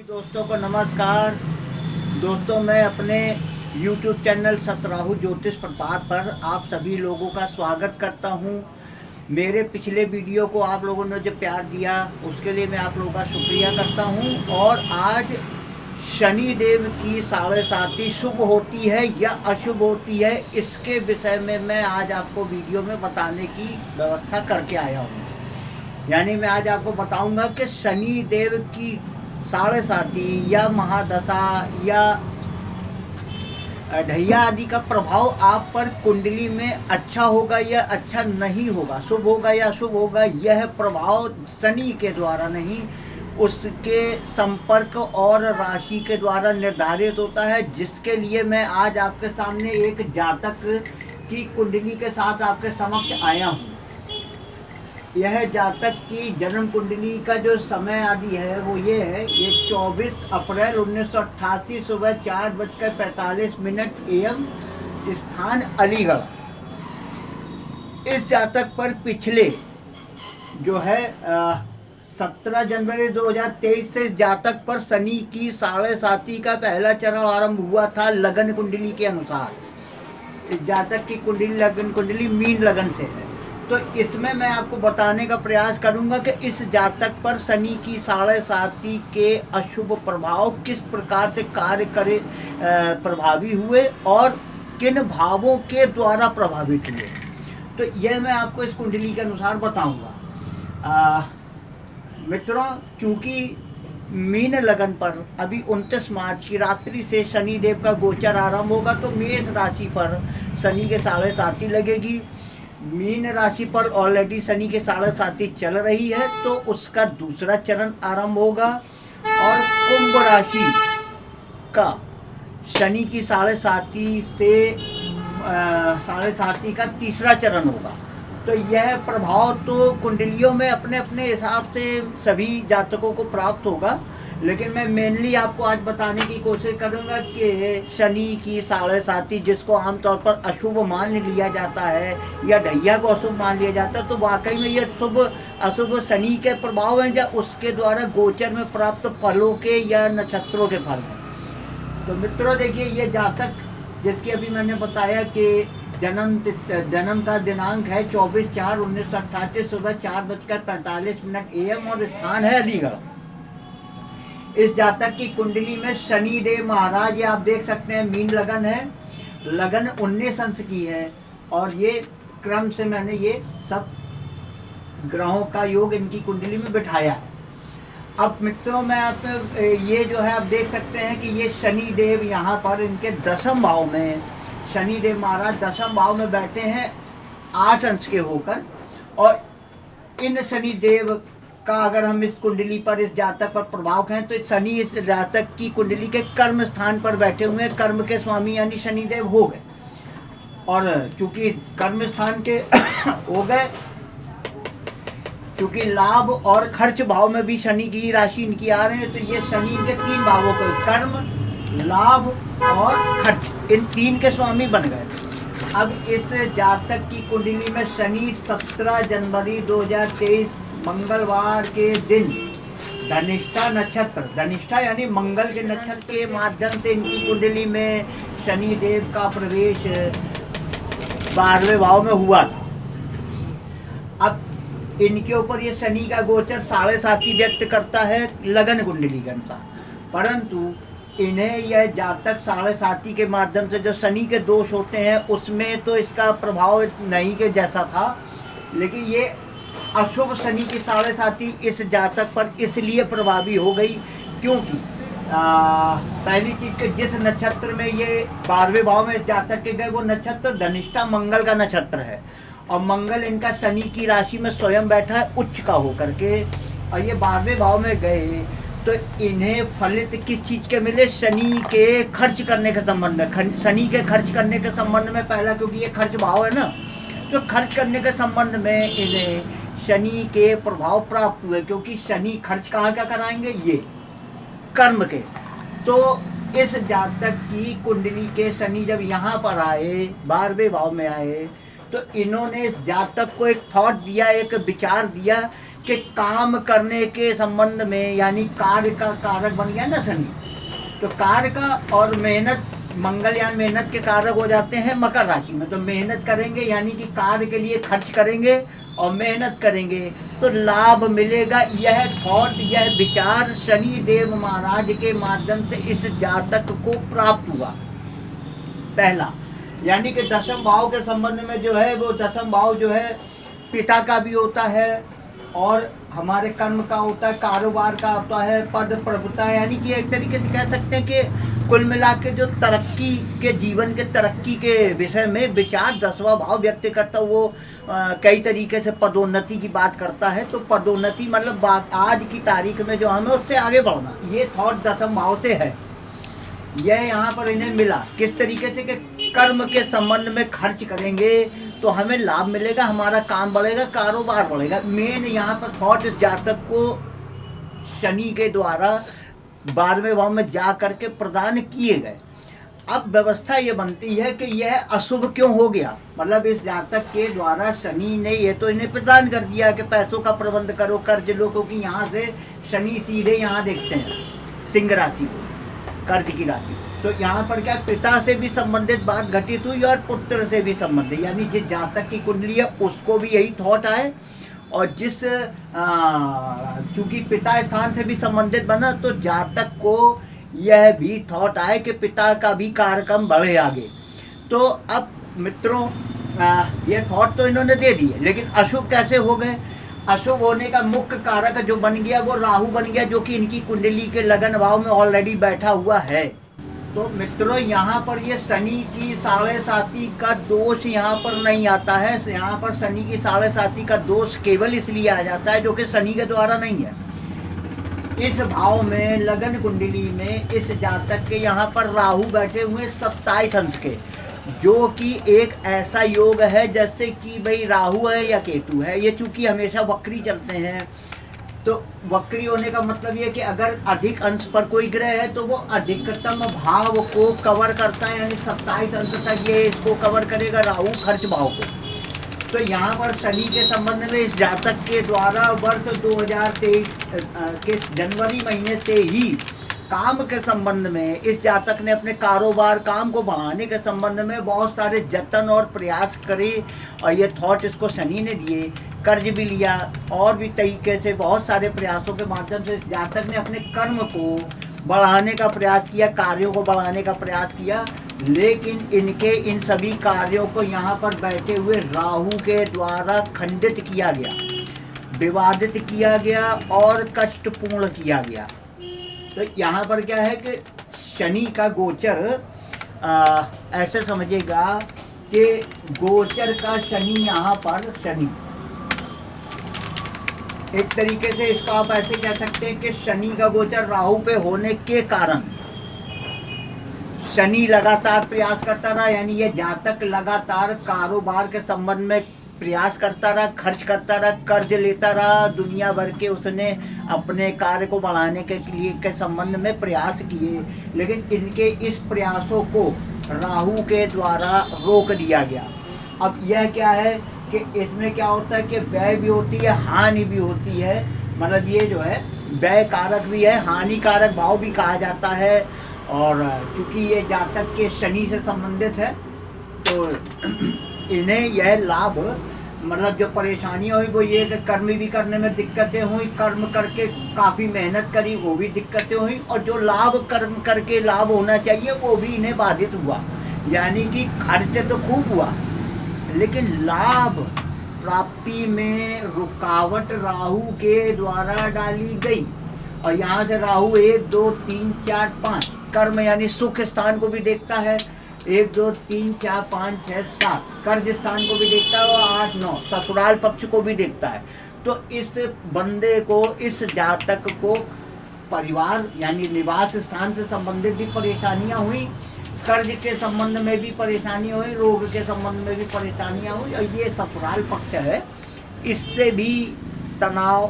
सभी दोस्तों को नमस्कार। दोस्तों, मैं अपने YouTube चैनल सतराहु ज्योतिष प्रभात पर आप सभी लोगों का स्वागत करता हूं। मेरे पिछले वीडियो को आप लोगों ने जो प्यार दिया उसके लिए मैं आप लोगों का शुक्रिया करता हूं। और आज शनि देव की 7:30 शुभ होती है या अशुभ होती है, इसके विषय में मैं आज आपको वीडियो में बताने की व्यवस्था करके आया हूँ। यानी मैं आज आपको बताऊंगा कि शनि देव की 7:30 या महादशा या ढैया आदि का प्रभाव आप पर कुंडली में अच्छा होगा या अच्छा नहीं होगा, शुभ होगा या अशुभ होगा, यह प्रभाव शनि के द्वारा नहीं, उसके संपर्क और राशि के द्वारा निर्धारित होता है। जिसके लिए मैं आज आपके सामने एक जातक की कुंडली के साथ आपके समक्ष आया हूँ। यह जातक की जन्म कुंडली का जो समय आदि है वो ये है, ये 24 अप्रैल 1988 सुबह 4:45 AM, स्थान अलीगढ़। इस जातक पर पिछले जो है 17 जनवरी 2023 से इस जातक पर शनि की 7:30 का पहला चरण आरंभ हुआ था लगन कुंडली के अनुसार। इस जातक की कुंडली लगन कुंडली मीन लगन से है। तो इसमें मैं आपको बताने का प्रयास करूंगा कि इस जातक पर शनि की 7:30 के अशुभ प्रभाव किस प्रकार से कार्य करे, प्रभावी हुए और किन भावों के द्वारा प्रभावित हुए। तो यह मैं आपको इस कुंडली के अनुसार बताऊंगा। मित्रों, क्योंकि मीन लगन पर अभी 29 मार्च की रात्रि से शनि देव का गोचर आरंभ होगा, तो मेष राशि पर शनि के 7:30 लगेगी। मीन राशि पर ऑलरेडी शनि के 7:30 चल रही है, तो उसका दूसरा चरण आरंभ होगा। और कुंभ राशि का शनि की 7:30 से 7:30 का तीसरा चरण होगा। तो यह प्रभाव तो कुंडलियों में अपने अपने हिसाब से सभी जातकों को प्राप्त होगा, लेकिन मैं मेनली आपको आज बताने की कोशिश करूंगा कि शनि की 7:30 जिसको आमतौर पर अशुभ मान लिया जाता है या ढैया को अशुभ मान लिया जाता है, तो वाकई में ये शुभ अशुभ शनि के प्रभाव हैं या उसके द्वारा गोचर में प्राप्त फलों के या नक्षत्रों के फल हैं। तो मित्रों देखिए, ये जातक जिसकी अभी मैंने बताया कि जन्म का दिनांक है 24/4/1988 सुबह 4:45 AM और स्थान है अलीगढ़। इस जातक की कुंडली में शनि देव महाराज, ये आप देख सकते हैं मीन लगन है, लगन 19 अंश की है। और ये क्रम से मैंने ये सब ग्रहों का योग इनकी कुंडली में बिठाया है। अब मित्रों, मैं आप ये जो है आप देख सकते हैं कि ये शनि देव यहाँ पर इनके 10वें भाव में, शनि देव महाराज 10वें भाव में बैठे हैं 8 अंश के होकर। और इन शनि देव का अगर हम इस कुंडली पर, इस जातक पर प्रभाव कहें, तो शनि इस जातक की कुंडली के कर्म स्थान पर बैठे हुए हैं। कर्म के स्वामी यानी शनि देव हो गए, और चूंकि कर्म स्थान के हो गए, क्योंकि लाभ और खर्च भाव में भी शनि की राशि इनकी आ रहे हैं, तो ये शनि के 3 भावों को, कर्म, लाभ और खर्च, इन 3 के स्वामी बन गए। अब इस जातक की कुंडली में शनि 17 जनवरी 2023 मंगलवार के दिन धनिष्ठा नक्षत्र, धनिष्ठा यानी मंगल के नक्षत्र के माध्यम से इनकी कुंडली में शनि देव का प्रवेश 12वें भाव में हुआ था। अब इनके ऊपर ये शनि का गोचर 7:30 व्यक्त करता है लगन कुंडली के अनुसार, परंतु इन्हें यह जातक 7:30 के माध्यम से जो शनि के दोष होते हैं उसमें तो इसका प्रभाव नहीं के जैसा था, लेकिन ये अशुभ शनि की 7:30 इस जातक पर इसलिए प्रभावी हो गई क्योंकि पहली चीज के जिस नक्षत्र में ये 12वें भाव में इस जातक के गए, वो नक्षत्र धनिष्ठा मंगल का नक्षत्र है। और मंगल इनका शनि की राशि में स्वयं बैठा है उच्च का होकर के, और ये 12वें भाव में गए, तो इन्हें फलित किस चीज़ के मिले? शनि के खर्च करने के संबंध में, शनि के खर्च करने के संबंध में पहला, क्योंकि ये खर्च भाव है ना, तो खर्च करने के संबंध में इन्हें शनि के प्रभाव प्राप्त हुए, क्योंकि शनि खर्च कहाँ का कराएंगे? ये कर्म के। तो इस जातक की कुंडली के शनि जब यहाँ पर आए, 12वें भाव में आए, तो इन्होंने इस जातक को एक थॉट दिया, एक विचार दिया कि काम करने के संबंध में, यानी कार्य का कारक बन गया ना शनि, तो कार्य का और मेहनत, मंगल यानी मेहनत के कारक हो जाते हैं मकर राशि में। तो मेहनत करेंगे यानी कि कार्य के लिए खर्च करेंगे और मेहनत करेंगे तो लाभ मिलेगा। यह थॉट, यह विचार शनि देव महाराज के माध्यम से इस जातक को प्राप्त हुआ। पहला यानी कि दसम भाव के संबंध में जो है वो दसम भाव जो है पिता का भी होता है और हमारे कर्म का होता है, कारोबार का होता है, पद प्रभुता, यानी कि एक तरीके से कह सकते हैं कि कुल मिला के जो तरक्की के, जीवन के तरक्की के विषय में विचार दसवां भाव व्यक्त करता है। वो कई तरीके से पदोन्नति की बात करता है। तो पदोन्नति मतलब आज की तारीख में जो हमें उससे आगे बढ़ना, ये थॉट दसम भाव से है। यह यहाँ पर इन्हें मिला किस तरीके से कि कर्म के संबंध में खर्च करेंगे तो हमें लाभ मिलेगा, हमारा काम बढ़ेगा, कारोबार बढ़ेगा। मेन यहाँ पर थॉट जातक को शनि के द्वारा 12वें भाव में जा करके प्रदान किए गए। अब व्यवस्था ये बनती है कि यह अशुभ क्यों हो गया, मतलब इस जातक के द्वारा शनि ने ये तो इन्हें प्रदान कर दिया कि पैसों का प्रबंध करो, कर्ज लो, क्योंकि यहाँ से शनि सीधे यहाँ देखते हैं सिंह राशि को, कर्ज की राशि। तो यहाँ पर क्या पिता से भी संबंधित बात घटित हुई और पुत्र से भी संबंधित, यानी जिस जातक की कुंडली है उसको भी यही थॉट आए और जिस चूँकि पिता स्थान से भी संबंधित बना तो जातक को यह भी थॉट आए कि पिता का भी कार्यक्रम बढ़े आगे। तो अब मित्रों ये थॉट तो इन्होंने दे दिए, लेकिन अशुभ कैसे हो गए? अशुभ होने का मुख्य कारक जो बन गया वो राहु बन गया, जो कि इनकी कुंडली के लगन भाव में ऑलरेडी बैठा हुआ है। तो मित्रों यहाँ पर ये शनि की 7.5 का दोष यहाँ पर नहीं आता है। यहाँ पर शनि की 7.5 का दोष केवल इसलिए आ जाता है जो कि शनि के द्वारा नहीं है। इस भाव में लगन कुंडली में इस जातक के यहाँ पर राहु बैठे हुए 27 अंश के, जो कि एक ऐसा योग है जैसे कि भाई राहु है या केतु है। ये चूंकि हमेशा वक्री चलते हैं, तो वक्री होने का मतलब ये कि अगर अधिक अंश पर कोई ग्रह है तो वो अधिकतम भाव को कवर करता है, यानी 27 अंश तक ये इसको कवर करेगा, राहु खर्च भाव को। तो यहाँ पर शनि के संबंध में इस जातक के द्वारा वर्ष 2023 के जनवरी महीने से ही काम के संबंध में इस जातक ने अपने कारोबार, काम को बढ़ाने के संबंध में बहुत सारे जतन और प्रयास करे और ये थॉट इसको शनि ने दिए। कर्ज भी लिया और भी तरीके से बहुत सारे प्रयासों के माध्यम से इस जातक ने अपने कर्म को बढ़ाने का प्रयास किया, कार्यों को बढ़ाने का प्रयास किया, लेकिन इनके इन सभी कार्यों को यहाँ पर बैठे हुए राहु के द्वारा खंडित किया गया, विवादित किया गया और कष्टपूर्ण किया गया। तो यहाँ पर क्या है कि शनि का गोचर ऐसे समझिएगा कि गोचर का शनि, यहाँ पर शनि एक तरीके से इसको आप ऐसे कह सकते हैं कि शनि का गोचर राहु पे होने के कारण शनि लगातार प्रयास करता रहा, यानी ये जातक लगातार कारोबार के संबंध में प्रयास करता रहा, खर्च करता रहा, कर्ज लेता रहा, दुनिया भर के उसने अपने कार्य को बढ़ाने के लिए के संबंध में प्रयास किए, लेकिन इनके इस प्रयासों को राहु के द्वारा रोक दिया गया। अब यह क्या है कि इसमें क्या होता है कि व्यय भी होती है, हानि भी होती है, मतलब ये जो है व्यय कारक भी है, हानिकारक भाव भी कहा जाता है। और क्योंकि ये जातक के शनि से संबंधित है तो इन्हें यह लाभ, मतलब जो परेशानियाँ हुई वो ये कि कर्म भी करने में दिक्कतें हुई, कर्म करके काफ़ी मेहनत करी वो भी दिक्कतें हुई, और जो लाभ कर्म करके लाभ होना चाहिए वो भी इन्हें बाधित हुआ। यानी कि खर्च तो खूब हुआ लेकिन लाभ प्राप्ति में रुकावट राहु के द्वारा डाली गई। और यहाँ से राहु 1 2 3 4 5 कर्म यानी सुख स्थान को भी देखता है, 1 2 3 4 5 6 7 कर्ज स्थान को भी देखता है और 8 9 ससुराल पक्ष को भी देखता है। तो इस बंदे को, इस जातक को परिवार यानी निवास स्थान से संबंधित भी परेशानियां हुई, कर्ज के संबंध में भी परेशानियां हुई, रोग के संबंध में भी परेशानियां हुई, और ये ससुराल पक्ष है इससे भी तनाव,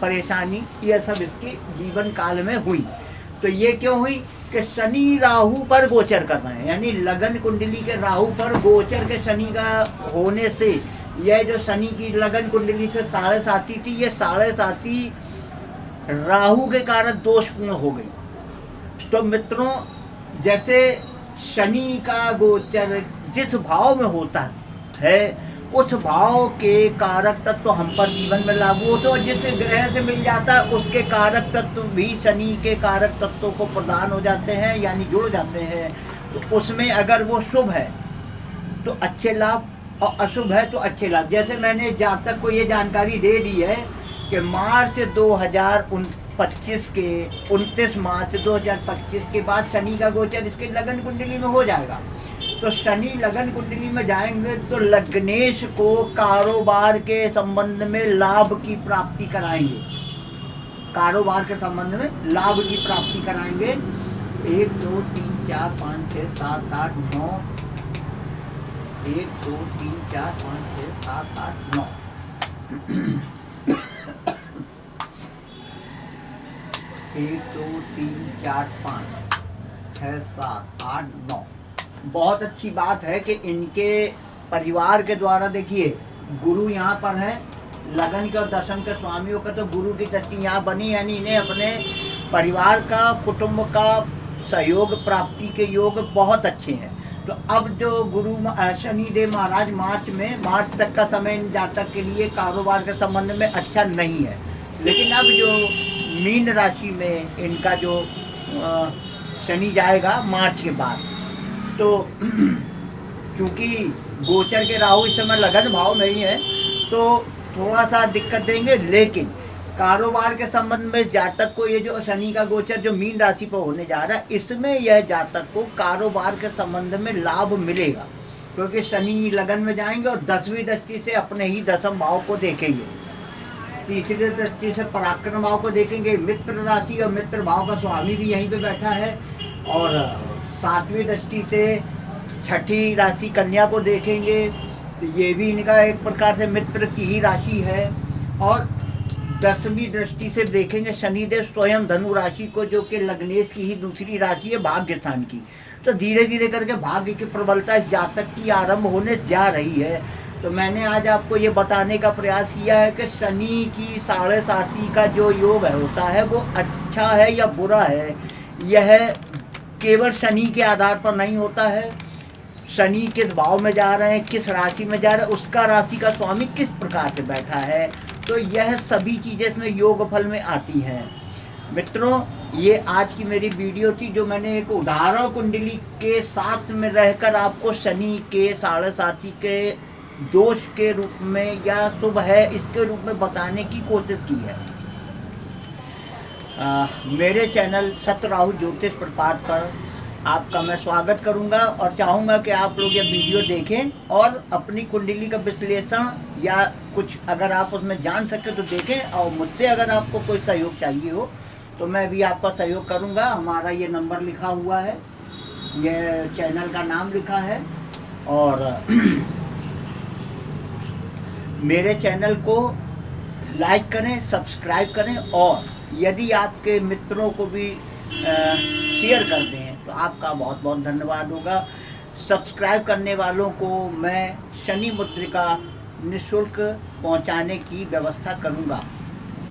परेशानी, यह सब इसके जीवन काल में हुई। तो ये क्यों हुई कि शनि राहु पर गोचर कर रहे हैं, यानी लगन कुंडली के राहु पर गोचर के शनि का होने से यह जो शनि की लगन कुंडली से 7.5 थी, ये 7.5 राहु के कारण दोषपूर्ण हो गई। तो मित्रों, जैसे शनि का गोचर जिस भाव में होता है उस भाव के कारक तत्व तो हम पर जीवन में लागू होते हैं, और जिस ग्रह से मिल जाता है उसके कारक तत्व भी शनि के कारक तत्वों को प्रदान हो जाते हैं, यानी जुड़ जाते हैं। तो उसमें अगर वो शुभ है तो अच्छे लाभ, और अशुभ है तो अच्छे लाभ। जैसे मैंने जातक को ये जानकारी दे दी है कि मार्च 2025 के 29 मार्च 2025 के बाद शनि का गोचर इसके लगन कुंडली में हो जाएगा। तो शनि लगन कुंडली में जाएंगे तो लग्नेश को कारोबार के संबंध में लाभ की प्राप्ति कराएंगे, कारोबार के संबंध में लाभ की प्राप्ति कराएंगे। 1 2 3 4 5 6 7 8 9 1 2 3 4 5 6 7 8 9 1 2 3 4 5 6 7 8 9। बहुत अच्छी बात है कि इनके परिवार के द्वारा, देखिए गुरु यहाँ पर है, लगन के और दशम के स्वामियों का तो गुरु की दृष्टि यहाँ बनी, यानी इन्हें अपने परिवार का, कुटुंब का सहयोग प्राप्ति के योग बहुत अच्छे हैं। तो अब जो गुरु शनिदेव महाराज मार्च तक का समय इन जातक के लिए कारोबार के संबंध में अच्छा नहीं है, लेकिन अब जो मीन राशि में इनका जो शनि जाएगा मार्च के बाद, तो क्योंकि गोचर के राहु इस समय लगन भाव नहीं है तो थोड़ा सा दिक्कत देंगे, लेकिन कारोबार के संबंध में जातक को ये जो शनि का गोचर जो मीन राशि पर होने जा रहा है, इसमें यह जातक को कारोबार के संबंध में लाभ मिलेगा, क्योंकि शनि लगन में जाएंगे और 10वीं दृष्टि से अपने ही दशम भाव को देखेंगे, तीसरी दृष्टि से पराक्रम भाव को देखेंगे, मित्र राशि और मित्र भाव का स्वामी भी यहीं पे बैठा है, और 7वीं दृष्टि से छठी राशि कन्या को देखेंगे, तो ये भी इनका एक प्रकार से मित्र की ही राशि है। और 10वीं दृष्टि से देखेंगे शनिदेव स्वयं धनु राशि को, जो कि लग्नेश की ही दूसरी राशि है भाग्य स्थान की। तो धीरे धीरे करके भाग्य की प्रबलता इस जातक की आरंभ होने जा रही है। तो मैंने आज आपको ये बताने का प्रयास किया है कि शनि की 7.5 का जो योग है होता है वो अच्छा है या बुरा है, यह केवल शनि के आधार पर नहीं होता है। शनि किस भाव में जा रहे हैं, किस राशि में जा रहे हैं, उसका राशि का स्वामी किस प्रकार से बैठा है, तो यह सभी चीज़ें इसमें योग फल में आती हैं। मित्रों, ये आज की मेरी वीडियो थी, जो मैंने एक उदाहरण कुंडली के साथ में रहकर आपको शनि के 7.5 के दोष के रूप में या शुभ है इसके रूप में बताने की कोशिश की है। मेरे चैनल सतराहु ज्योतिष प्रपात पर आपका मैं स्वागत करूंगा, और चाहूँगा कि आप लोग ये वीडियो देखें और अपनी कुंडली का विश्लेषण या कुछ अगर आप उसमें जान सके तो देखें, और मुझसे अगर आपको कोई सहयोग चाहिए हो तो मैं भी आपका सहयोग करूंगा। हमारा ये नंबर लिखा हुआ है, ये चैनल का नाम लिखा है, और मेरे चैनल को लाइक करें, सब्सक्राइब करें, और यदि आपके मित्रों को भी शेयर करते हैं तो आपका बहुत बहुत धन्यवाद होगा। सब्सक्राइब करने वालों को मैं शनि मुद्रिका निःशुल्क पहुंचाने की व्यवस्था करूंगा।